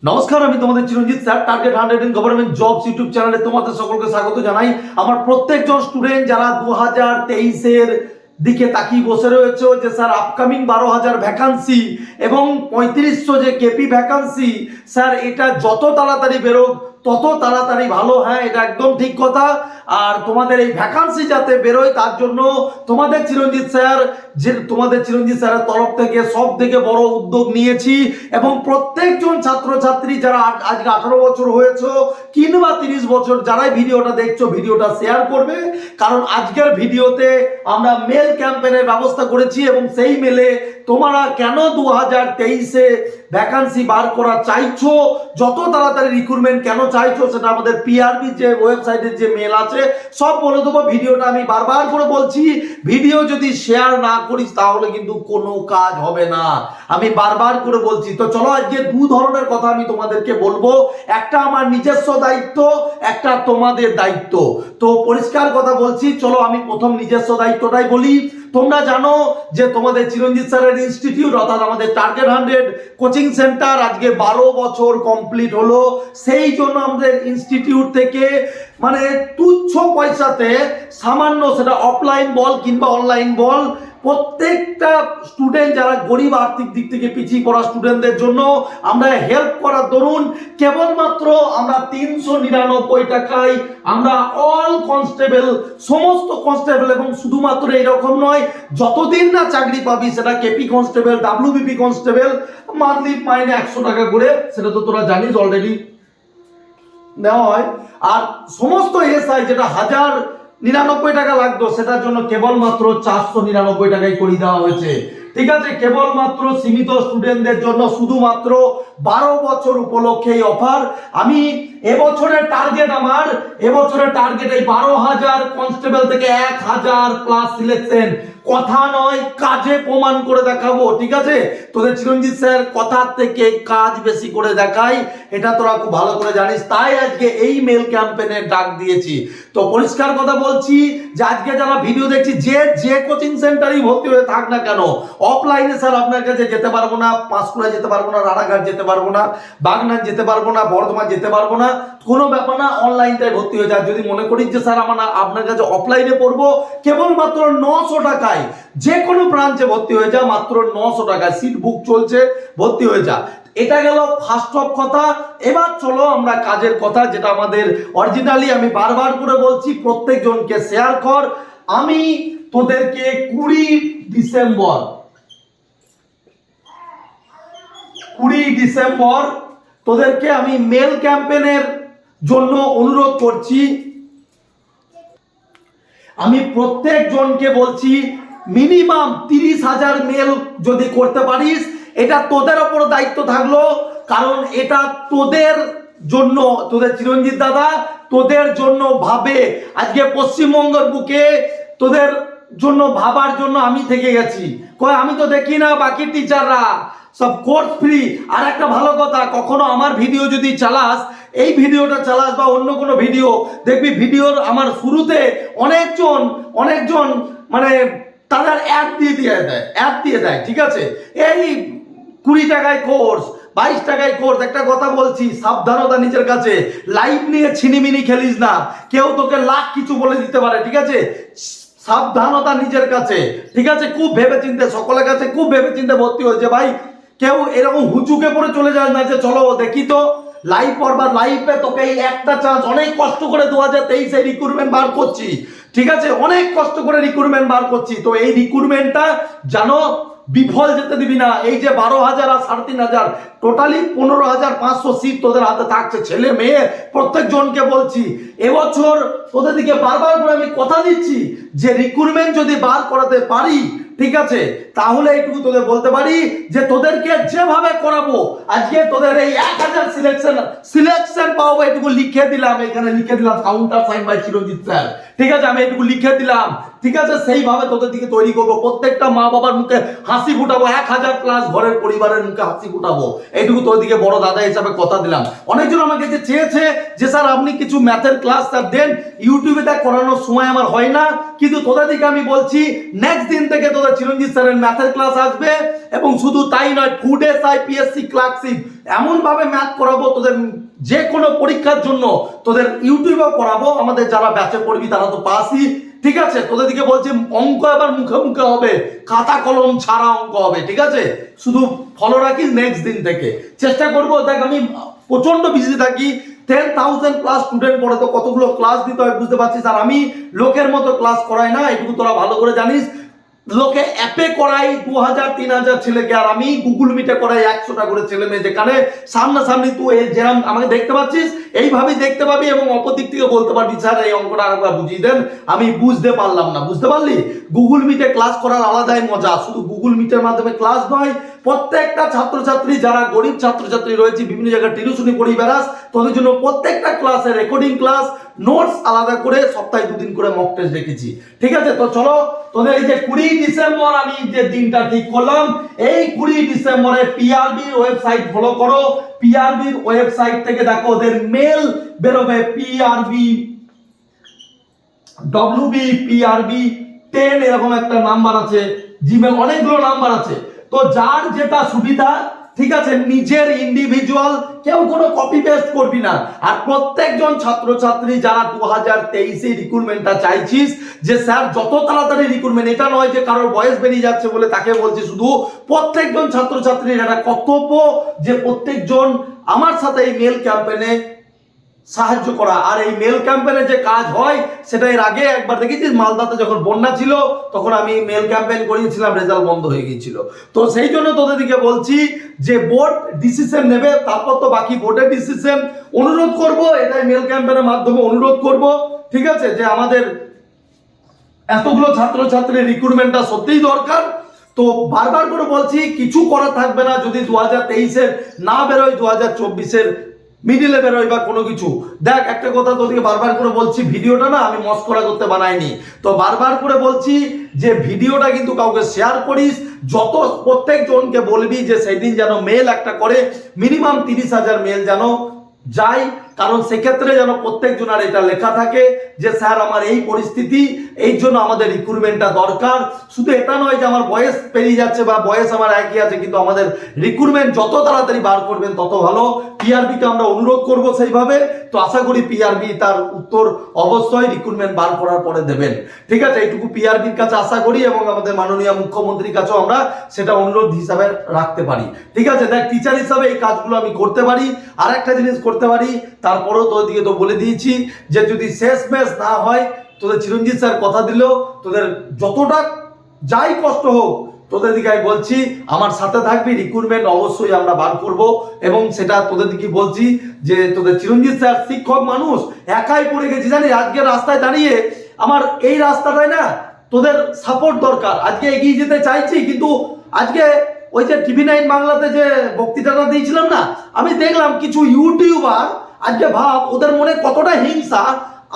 নমস্কার, আমি তোমাদের Chiranjit sir. Target 100 in government jobs YouTube চ্যানেলে তোমাদের সকলকে স্বাগত জানাই। আমার প্রত্যেকজন স্টুডেন্ট যারা 2023-এর দিকে তাকিয়ে বসে রয়েছে যে স্যার আপকামিং 12,000 ভ্যাকান্সি এবং 3500 যে কেপি ভ্যাকান্সি, স্যার এটা যত তাড়াতাড়ি বেরোক তত তাড়াতাড়ি ভালো। হ্যাঁ, এটা একদম ঠিক কথা। আর তোমাদের এই ভ্যাকান্সি যাতে বেরোয় তার জন্য তোমাদের চিরঞ্জিত স্যারের তরফ থেকে সব থেকে বড় উদ্যোগ নিয়েছি এবং প্রত্যেকজন ছাত্রছাত্রী যারা আজকে 18 বছর হয়েছে কিংবা 30 বছর যারাই ভিডিওটা দেখছো, ভিডিওটা শেয়ার করবে, কারণ আজকের ভিডিওতে আমরা মেল ক্যাম্পেইনের ব্যবস্থা করেছি এবং সেই মেলে তোমরা কেন 2023-এ ভ্যাকান্সি বার করা চাইছো, যত তাড়াতাড়ি রিক্রুটমেন্ট কেন চাইছো, সেটা আমাদের পিআরবি যে ওয়েবসাইটের যে মেল আছে সব বলে দেবো। ভিডিওটা আমি বারবার করে বলছি, ভিডিও যদি শেয়ার না করিস তাহলে কিন্তু কোনো কাজ হবে না, আমি বারবার করে বলছি। তো চলো আজকে দু ধরনের কথা আমি তোমাদেরকে বলবো, একটা আমার নিজস্ব দায়িত্ব, একটা তোমাদের দায়িত্ব। তো পরিষ্কার কথা বলছি, চলো আমি প্রথম নিজস্ব দায়িত্বটাই বলি। তোমরা জানো যে তোমাদের চিরঞ্জিত স্যারের ইনস্টিটিউট অর্থাৎ আমাদের টার্গেট 100 কোচিং সেন্টার আজকে 12 বছর কমপ্লিট হলো। সেই জন্য আমাদের ইনস্টিটিউট থেকে মানে তুচ্ছ পয়সাতে সামান্য, সেটা অফলাইন বল কিংবা অনলাইন বল, প্রত্যেকটা স্টুডেন্ট যারা গরিব আর্থিক দিক থেকে পিছিয়ে পড়া স্টুডেন্টদের জন্য আমরা হেল্প করার দরুন কেবলমাত্র আমরা 399 টাকায় আমরা অল কনস্টেবল, সমস্ত কনস্টেবল, এবং শুধুমাত্র এরকম নয়, যতদিন না চাকরি পাবি সেটা KP constable, WBP constable, monthly মাইনে 100 টাকা করে, সেটা তো তোরা জানিস অলরেডি দেওয়া হয়। আর সমস্ত এসআই যেটা 1099 টাকা লাগতো সেটার জন্য কেবলমাত্র 499 টাকায় করে দেওয়া হয়েছে। ঠিক আছে, কেবলমাত্র সীমিত স্টুডেন্টদের জন্য, শুধুমাত্র 12 বছর উপলক্ষে এই অফার। আমি এবছরের টার্গেট এই 12,000 কনস্টেবল থেকে 1,000 প্লাস সিলেকশন। কথা নয়, কাজে প্রমাণ করে দেখাবো। ঠিক আছে, তোদের চিরঞ্জিত স্যার কথার থেকে কাজ বেশি করে দেখাই, এটা তোরা খুব ভালো করে জানিস। তাই আজকে এই মেল ক্যাম্পেইনের ডাক দিয়েছি। তো পরিষ্কার কথা বলছি যে আজকে যারা ভিডিও দেখছি, যে কোচিং সেন্টারই ভর্তি হয়ে থাক না কেন, অফলাইনে স্যার আপনার কাছে যেতে পারবো না, পাঁশকুড়া যেতে পারবো না, রানাঘাট যেতে পারবো না, বাগনান যেতে পারবো না, বর্ধমান যেতে পারবো না, কোনো ব্যাপার না, অনলাইনটাই ভর্তি হয়ে যায়। যদি মনে করিস যে স্যার আপনার কাছে অফলাইনে পড়বো, কেবলমাত্র 900 টাকায় যে কোনো ব্রাঞ্চে ভর্তি হয়ে যা, মাত্র 900 টাকায় সিট বুক চলছে, ভর্তি হয়ে যা। এটা গেল ফার্স্ট অফ কথা। এবার চলো আমরা কাজের কথা, যেটা আমাদের অরিজিনালি আমি বারবার করে বলছি, প্রত্যেকজনকে শেয়ার কর। আমি তোদেরকে 20 ডিসেম্বর তোদেরকে আমি মেল ক্যাম্পেইনের জন্য অনুরোধ করছি। আমি প্রত্যেকজনকে বলছি মিনিমাম 30,000 মেল যদি করতে পারিস, এটা তোদের ওপর দায়িত্ব থাকলো, কারণ এটা তোদের জন্য, তোদের চিরঞ্জিত দাদা তোদের জন্য ভাবে। আজকে পশ্চিমবঙ্গের বুকে তোদের জন্য ভাবার জন্য আমি থেকে গেছি। আমি তো দেখি না বাকি টিচাররা সব কোর্স ফ্রি। আর একটা ভালো কথা, কখনো আমার ভিডিও যদি চালাস, এই ভিডিওটা চালাস বা অন্য কোনো ভিডিও দেখবি, ভিডিওর আমার শুরুতে অনেকজন মানে তাদের অ্যাড দিয়ে দেয়। ঠিক আছে, এই 20 টাকায় কোর্স, 22 টাকায় কোর্স। একটা কথা বলছি, সাবধানতা নিজের কাছে, লাইভ নিয়ে ছিনিমিনি খেলিস না, কেউ তোকে লাখ কিছু বলে দিতে পারে। ঠিক আছে, সাবধানতা নিজের কাছে। ঠিক আছে, খুব ভেবে চিন্তে, সকলের কাছে খুব ভেবে চিন্তে ভর্তি হয়েছে ভাই। কেউ এরকম হুচুকে পড়ে চলে যায় না যে চলো দেখি তো লাইভ পড়বার, লাইভে তোকে এই একটা চান্স, অনেক কষ্ট করে 2023-এ রিক্রুটমেন্ট বার করছি। ঠিক আছে, অনেক কষ্ট করে রিক্রুটমেন্ট বার করছি। তো এই রিক্রুটমেন্টটা জানো বিফল যেতে দিবি না। এই যে 12,000 আর 3,500, টোটালি 15,500 সিট তোদের হাতে থাকছে, ছেলে মেয়ে প্রত্যেকজনকে বলছি। এবছর তোদের দিকে বারবার করে আমি কথা দিচ্ছি যে রিক্রুটমেন্ট যদি বার করাতে পারি, ঠিক আছে, তাহলে এইটুকু তোদের বলতে পারি যে তোদেরকে যেভাবে করাবো, আজকে তোদের এই 1,000 সিলেকশন পাবো, এটুকু লিখে দিলাম, এখানে লিখে দিলাম counter sign by Chiranjit sir. ঠিক আছে, আমি এটুকু লিখে দিলাম ঠিক আছে, সেইভাবে তোদের দিকে তৈরি করবো। প্রত্যেকটা মা বাবার মুখে হাসি ফুটাবো, 1000+ ঘরের পরিবারের মুখে হাসি ফুটাবো। এইটুকু তোর দিকে বড় দাদা হিসাবে কথা দিলাম। অনেকজন আমাকে যে চেয়েছে যে স্যার আপনি কিছু ম্যাথের ক্লাস স্যার দেন, ইউটিউবে তা করানোর সময় আমার হয় না, কিন্তু তোদের দিকে আমি বলছি নেক্সট দিন থেকে তোদের চিরঞ্জিত স্যারের ম্যাথের ক্লাস আসবে। এবং শুধু তাই নয়, ফুড এসআই, পিএসসি ক্লার্কশিপ এমন ভাবে ম্যাথ করাবো তোদের যে কোনো পরীক্ষার জন্য, তোদের ইউটিউবেও করাবো। আমাদের যারা ব্যাচে পড়বি তারা তো পাসই, ঠিক আছে। তোদের দিকে বলছি অঙ্ক এবার মুখে মুখে হবে, খাতা কলম ছাড়া অঙ্ক হবে, ঠিক আছে। শুধু ফলো রাখিস নেক্সট দিন থেকে, চেষ্টা করবো। দেখ আমি প্রচন্ড বিজি থাকি, 10,000+ স্টুডেন্ট পড়ে, তো কতগুলো ক্লাস দিতে হয় বুঝতে পারছিস। আর আমি লোকের মতো ক্লাস করাই না, এটুকু তোরা ভালো করে জানিস। লোকে অ্যাপে করাই 2000-3000 ছেলেকে, আর আমি গুগল মিটে করাই 100টা করে ছেলে মেয়ে, যেখানে সামনাসামনি তুই যেরকম আমাকে দেখতে পাচ্ছিস এইভাবেই দেখতে পাবি, এবং অপর দিক থেকে বলতে পারবি স্যার এই অঙ্কটা আরেকবার বুঝিয়ে দেন, আমি বুঝতে পারলাম না। বুঝতে পারলি? গুগল মিটে ক্লাস করার আলাদাই মজা। শুধু গুগল মিটের মাধ্যমে ক্লাস নয়, প্রত্যেকটা ছাত্রছাত্রী যারা গরিব ছাত্রছাত্রী রয়েছে, বিভিন্ন জায়গায় টিউশনি পড়ি বেড়াস, তোদের জন্য প্রত্যেকটা ক্লাসে রেকর্ডিং ক্লাস, নোটস আলাদা করে সপ্তাহে 2 দিন করে মক টেস্ট রেখেছি, ঠিক আছে। তো চলো তোদের এই যে 20 ডিসেম্বর আমি যে দিনটা ঠিক করলাম, এই 20 ডিসেম্বরে পিআরবির ওয়েবসাইট ফলো করো। পিআরবির ওয়েবসাইট থেকে দেখো ওদের মেল বেরোবে, পিআরবি WBPRB 10 এরকম একটা নাম্বার আছে, জিমেল অনেকগুলো নাম্বার আছে। তো যার যেটা সুবিধা, ঠিক আছে, নিজের ইন্ডিভিজুয়াল, কেউ কোনো কপি পেস্ট করবি না। আর প্রত্যেকজন ছাত্রছাত্রী যারা 2023 রিক্রুটমেন্টটা চাইছিস, যে স্যার যত তাড়াতাড়ি রিক্রুটমেন্ট, এটা নয় যে কারোর বয়স বেরিয়ে যাচ্ছে বলে তাকে বলছি, শুধু প্রত্যেকজন ছাত্রছাত্রীর একটা কর্তব্য যে প্রত্যেকজন আমার সাথে এই মেল ক্যাম্পেইনে সাহায্য করা। আর এই মেল ক্যাম্পেইনে যে কাজ হয় সেটা এর আগে একবার দেখেছিস, মালদাতে যখন বন্যা ছিল তখন আমি মেল ক্যাম্পেইন করিয়েছিলাম, রেজাল্ট বন্ধ হয়ে গিয়েছিল। তো সেই জন্য তোদের দিকে বলছি যে বোর্ড ডিসিশন নেবে, তারপর তো বাকি বোর্ডের ডিসিশন। অনুরোধ করব, এটাই মেল ক্যাম্পেইনের মাধ্যমে অনুরোধ করব, ঠিক আছে, যে আমাদের এতগুলো ছাত্রছাত্রীর রিক্রুটমেন্টটা সত্যিই দরকার। তো বারবার করে বলছি, কিছু করা থাকবে না যদি 2023-এর না বেরোয়, 2024-এর মিডিলে বেরোয় বা কোনো কিছু। দেখ একটা কথা তোদেরকে বারবার করে বলছি, ভিডিওটা না আমি মস্করা করতে বানাইনি, তো বারবার করে বলছি যে ভিডিওটা কিন্তু কাউকে শেয়ার করিস, যত প্রত্যেকজনকে বলবি যে সেই দিন যেন মেল একটা করে, মিনিমাম 30,000 মেল যেন যাই। কারণ সেক্ষেত্রে যেন প্রত্যেকজনের এটা লেখা থাকে যে স্যার আমার এই পরিস্থিতি, এই জন্য আমাদের রিক্রুটমেন্টটা দরকার। শুধু এটা নয় যে আমার বয়স পেরিয়ে যাচ্ছে বা বয়স আমার একই আছে, কিন্তু আমাদের রিক্রুটমেন্ট যত তাড়াতাড়ি বার করবেন তত ভালো। পিআরবিকে আমরা অনুরোধ করব সেইভাবে। তো আশা করি পিআরবি তার উত্তর অবশ্যই রিক্রুটমেন্ট বার করার পরে দেবেন, ঠিক আছে। এইটুকু পিআরবির কাছে আশা করি, এবং আমাদের মাননীয় মুখ্যমন্ত্রীর কাছেও আমরা সেটা অনুরোধ হিসাবে রাখতে পারি, ঠিক আছে। দেখ টিচার হিসাবে এই কাজগুলো আমি করতে পারি। আর একটা জিনিস করতে পারি, তারপরেও তোদের দিকে তো বলে দিয়েছি যে যদি শেষ ম্যাচ না হয়, তোদের চিরঞ্জিত স্যার কথা দিল, তোদের যতটা যাই কষ্ট হোক তোদের দিকে আমি বলছি আমার সাথে থাকবি, রিক্রুটমেন্ট অবশ্যই আমরা বার করব। এবং সেটা তোদের দিকে বলছি যে তোদের চিরঞ্জিত স্যার শিক্ষক মানুষ, একাই পড়ে গেছি জানি। আজকে রাস্তায় দাঁড়িয়ে আমার এই রাস্তাটায় না তোদের সাপোর্ট দরকার, আজকে এগিয়ে যেতে চাইছি। কিন্তু আজকে ওই যে TV9 বাংলাতে যে বক্তৃতাটা দিয়েছিলাম না, আমি দেখলাম কিছু ইউটিউবার, আজকে ভাব ওদের মনে কতটা হিংসা।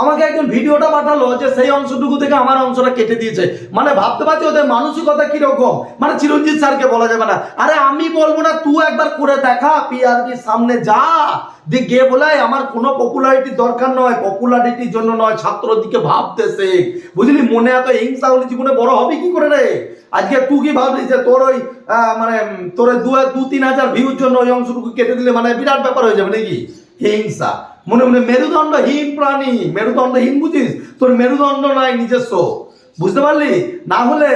আমাকে একজন ভিডিওটা পাঠালো যে সেই অংশটুকু থেকে আমার অংশটা কেটে দিয়েছে। মানে ভাবতে পারছি ওদের মানসিকতা কিরকম। মানে চিরঞ্জিত স্যারকে বলা যাবে না, আরে আমি বলবো না, তুই একবার করে দেখা, পিআরবির সামনে যা, দিয়ে গিয়ে বলাই আমার কোনো পপুলারিটির দরকার নয়, পপুলারিটির জন্য নয়, ছাত্রর দিকে ভাবতে শেখ, বুঝলি। মনে এত হিংসা হলে জীবনে বড় হবে কি করে রে? আজকে তুই কি ভাবলি যে তোর ওই মানে তোর 2-3 হাজার ভিউর জন্য ওই অংশটুকু কেটে দিলে মানে বিরাট ব্যাপার হয়ে যাবে নাকি? হিংসা মনে মনে, মেরুদণ্ডহীন প্রাণী, মেরুদণ্ডহীন বুঝিস, তোর মেরুদণ্ড নাই নিজস্ব, বুঝতে পারলি? না হলে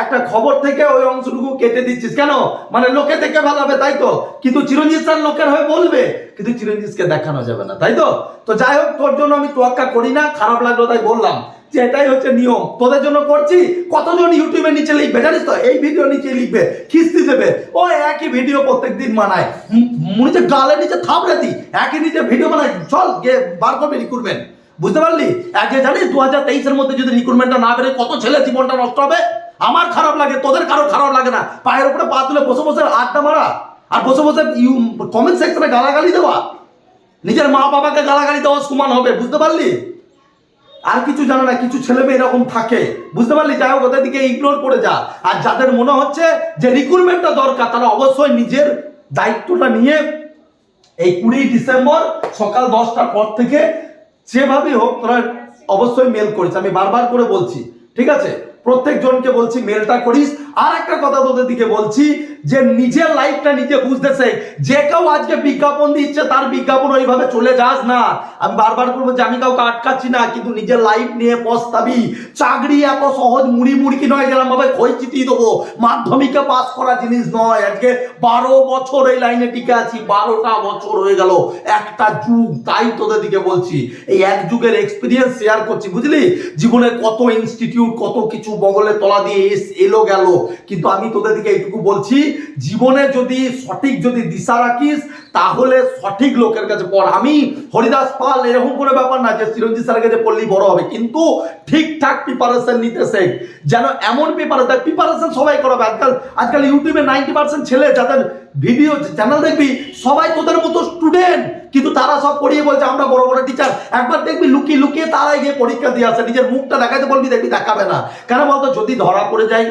একটা খবর থেকে ওই অংশটুকু কেটে দিচ্ছিস কেন? মানে লোকে থেকে ভালো হবে, তাই তো। কিন্তু চিরঞ্জিত স্যার লোকের হয়ে বলবে, কিন্তু চিরঞ্জিতকে দেখানো যাবে না, তাই তো। তো যাই হোক, তোর জন্য আমি তোয়াক্কা করি না, খারাপ লাগলো তাই বললাম যে এটাই হচ্ছে নিয়ম, তোদের জন্য করছি। কতজন ইউটিউবের নিচে লিখবে জানিস তো, এই ভিডিও নিচে লিখবে, খিস্তি দেবে, ও একই ভিডিও প্রত্যেক দিন বানায়, মনে হচ্ছে গালের নিচে থাপড়ে দি, একই নিচে ভিডিও বানায়, চল গিয়ে বার করবে রিক্রুটমেন্ট, বুঝতে পারলি? আজকে জানিস 2023-এর মধ্যে যদি রিক্রুটমেন্টটা না বেরোয় কত ছেলে জীবনটা নষ্ট হবে। আমার খারাপ লাগে, তোদের কারো খারাপ লাগে না? পায়ের উপরে পা তুলে বসে বসে আড্ডা মারা, আর বসে বসে কমেন্ট সেকশনে গালাগালি দেওয়া, নিজের মা বাবাকে গালাগালি দেওয়া সমান হবে, বুঝতে পারলি? আর কিছু জানে না, কিছু ছেলে মেয়ে এরকম থাকে, বুঝতে পারলি? যাই হোক, ওদের দিকে ইগনোর করে যা। আর যাদের মনে হচ্ছে যে রিক্রুটমেন্টটা দরকার, তারা অবশ্যই নিজের দায়িত্বটা নিয়ে এই 20 ডিসেম্বর সকাল 10টার পর থেকে যেভাবেই হোক তোরা অবশ্যই মেল করিস। আমি বারবার করে বলছি, ঠিক আছে? প্রত্যেক জনকে বলছি মেলটা করিস। আর একটা কথা তোদের দিকে বলছি যে নিজের লাইফটা নিজে বুঝতে শেখ। যে কেউ আজকে বিজ্ঞাপন দিচ্ছে তার বিজ্ঞাপন ওইভাবে চলে যাস না। আমি বারবার করবো যে আমি কাউকে আটকাচ্ছি না, কিন্তু নিজের লাইফ নিয়ে পস্তাবি। চাকরি এত সহজ মুড়ি মুড়কি নয় যেরকম ভাবে খই চিটিয়ে দেবো, মাধ্যমিকে পাস করা জিনিস নয়। আজকে 12 বছর এই লাইনে টিকে আছি, 12টা বছর হয়ে গেল, একটা যুগ। তাই তোদের দিকে বলছি, এই এক যুগের এক্সপিরিয়েন্স শেয়ার করছি, বুঝলি? জীবনে কত ইনস্টিটিউট, কত কিছু বগলের তলা দিয়ে এলো গেল, কিন্তু আমি তোদের দিকে এইটুকু বলছি, জীবনে যদি সঠিক যদি দিশা রাখিস তাহলে সঠিক লোকের কাছে পড়। আমি হরিদাস পাল এরকম কোনো ব্যাপার না যে চিরঞ্জিত স্যারের কাছে পড়লেই বড় হবে, কিন্তু ঠিকঠাক প্রিপারেশন নিতে শেখ। যেন এমন প্রিপারেশন সবাই করাবে। আজকাল ইউটিউবে 90% ছেলে যাদের ভিডিও চ্যানেল দেখবি সবাই তোদের মতো স্টুডেন্ট, কিন্তু তারা সব পড়িয়ে বলছে আমরা বড় বড় টিচার। একবার দেখবি লুকিয়ে লুকিয়ে তারাই গিয়ে পরীক্ষা দিয়ে আসে, নিজের মুখটা দেখাতে বলবি, দেখবি দেখাবে না। কেন বলতো? যদি ধরা পড়ে যায়,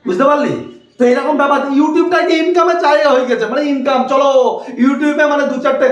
বুঝতে পারলি? তো এরকম ব্যাপার, ইউটিউবটা কি ইনকামের জায়গা হয়ে গেছে, মানে ইনকাম। চলো ইউটিউবে মানে 2-4টে,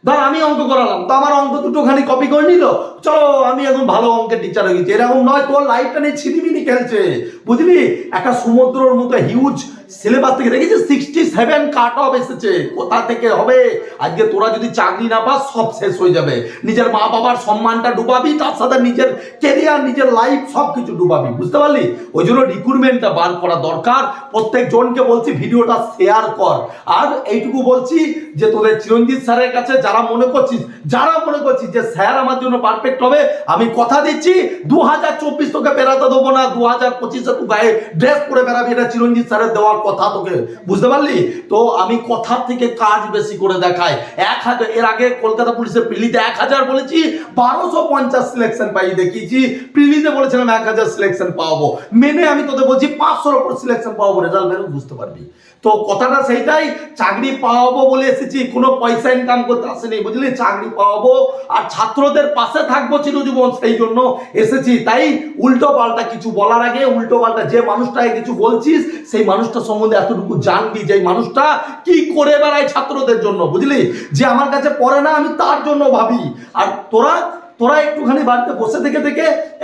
ধর আমি অঙ্ক করালাম তো আমার অঙ্ক দুটোখানি কপি করে নিল, চলো আমি এখন ভালো অঙ্কের টিচার হয়ে গেছি। এরকম নয়, তোর লাইফটা নিয়ে ছিনিমিনি খেলছে, বুঝলি? একটা সমুদ্রের মতো হিউজ সিলেবাস থেকে দেখেছিস 67 কাট অফ এসেছে। কোথা থেকে হবে? আজকে তোরা যদি চাকরি না পাস সব শেষ হয়ে যাবে। নিজের মা বাবার সম্মানটা ডুবাবি, তার সাথে নিজের কেরিয়ার, নিজের লাইফ সবকিছু ডুবাবি, বুঝতে পারলি? ওই জন্য রিক্রুটমেন্টটা বার করা দরকার। প্রত্যেক জনকে বলছি ভিডিওটা শেয়ার কর। আর এইটুকু বলছি যে তোদের চিরঞ্জিত স্যারের কাছে যারা মনে করছিস যে স্যার আমার জন্য পারফেক্ট হবে, আমি কথা দিচ্ছি 2024 তোকে বেড়াতে দেবো না, 2025-এ তুই গায়ে ড্রেস পরে বেড়াবি, এটা চিরঞ্জিত স্যারের দেওয়ার কথা তোকে, বুঝতে পারলি? তো আমি কথার থেকে কাজ বেশি করে দেখাই। 1000 এর আগে কলকাতা পুলিশের প্রিলিতে 1000 বলেছি, 1250 সিলেকশন পাই দেখিয়েছি। প্রিলিতে বলেছিলাম 1000 সিলেকশন পাবো, মেনে আমি তোদের বলছি 500-এর উপর সিলেকশন পাবো, রেজাল্ট বেরো, বুঝতে পারবি? তো কথাটা সেইটাই, চাকরি পাওয়াবো বলে এসেছি, কোনো পয়সা ইনকাম করতে আসেনি, বুঝলি? চাকরি পাওয়াবো আর ছাত্রদের পাশে থাকবো চিরজীবন, সেই জন্য এসেছি। তাই উল্টো পাল্টা কিছু বলার আগে উল্টো পাল্টা যে মানুষটাকে কিছু বলছিস সেই মানুষটা সম্বন্ধে এতটুকু জানবি যে মানুষটা কি করে বেড়ায় ছাত্রদের জন্য, বুঝলি? যে আমার কাছে পড়ে না আমি তার জন্য ভাবি। আর তোরা একটুখানি বাড়িতে বসে থেকে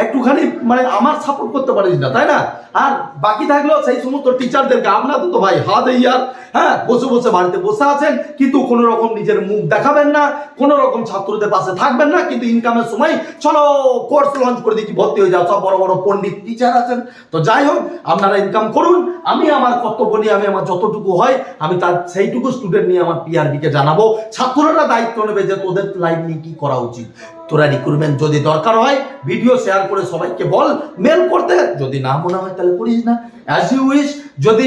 একটুখানি মানে আমার সাপোর্ট করতে পারিস না, তাই না? আর বাকি থাকলেও সেই সমস্ত টিচারদেরকে, আপনাদের তো ভাই হাত ইয়ার, হ্যাঁ, বসে বসে বাড়িতে বসে আছেন, কিন্তু কোনো রকম নিজের মুখ দেখাবেন না, কোনো রকম ছাত্রদের পাশে থাকবেন না, কিন্তু ইনকামের সময় চলো কোর্স লঞ্চ করে দিচ্ছি, ভর্তি হয়ে যাও, সব বড় বড় পণ্ডিত টিচার আছেন। তো যাই হোক, আপনারা ইনকাম করুন, আমি আমার কর্তব্য নিয়ে আমি আমার যতটুকু হয় আমি তার সেইটুকু স্টুডেন্ট নিয়ে আমার পিআরবিকে জানাবো। ছাত্ররা দায়িত্ব নেবে যে তোদের লাইফ নিয়ে কি করা উচিত। তোরা রিক্রুটমেন্ট যদি দরকার হয় ভিডিও শেয়ার করে সবাইকে বল মেল করতে, যদি না মনে হয় তাহলে করিস না, অ্যাজ ইউ উইশ। যদি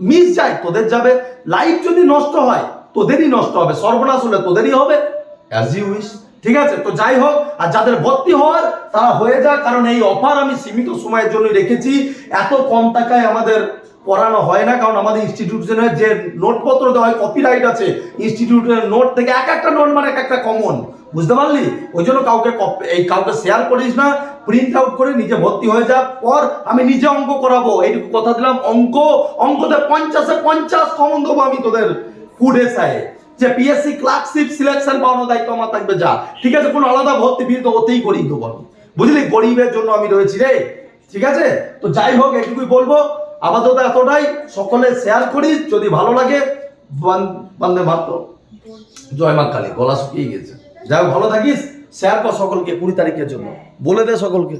মিস যায় তোদের যাবে, লাইফ যদি নষ্ট হয় তোদেরই নষ্ট হবে, সর্বনাশ হলে তোদেরই হবে, অ্যাজ ইউ উইশ। ঠিক আছে? তো যাই হোক, আর যাদের ভর্তি হওয়ার তারা হয়ে যায়, কারণ এই অফার আমি সীমিত সময়ের জন্য রেখেছি। এত কম টাকায় আমাদের পড়ানো হয় না, কারণ আমাদের ইনস্টিটিউশনের যে নোটপত্র দেওয়া হয় কপিরাইট আছে, ইনস্টিটিউটের নোট থেকে এক একটা নোট মানে এক একটা কমন, বুঝতে পারলি? ওই জন্য কাউকে শেয়ার করিস না, প্রিন্ট আউট করে নিজে ভর্তি হয়ে যা। পর আমি নিজে অঙ্ক করাবো, এইটুকু কথা দিলাম। অঙ্কতে 50-এ 50 কমন দেবো আমি তোদের ফুড এসআইয়ে। যে পিএসসি ক্লার্কশিপ সিলেকশন পাওয়ানোর দায়িত্ব আমার থাকবে, যা। ঠিক আছে? কোনো আলাদা ভর্তি ফি তো ওতেই করিয়ে দেবো আমি, বুঝলি? গরিবের জন্য আমি রয়েছি রে, ঠিক আছে? তো যাই হোক, এইটুকুই বলবো। আপাতত এতটাই, সকলে শেয়ার করিস, যদি ভালো লাগে। বন্দে মাতরম, জয় মা কালী। গলা শুকিয়ে গেছে। যাই হোক, ভালো থাকিস, শেয়ার কর সকলকে 20 তারিখের জন্য, বলে দে সকলকে।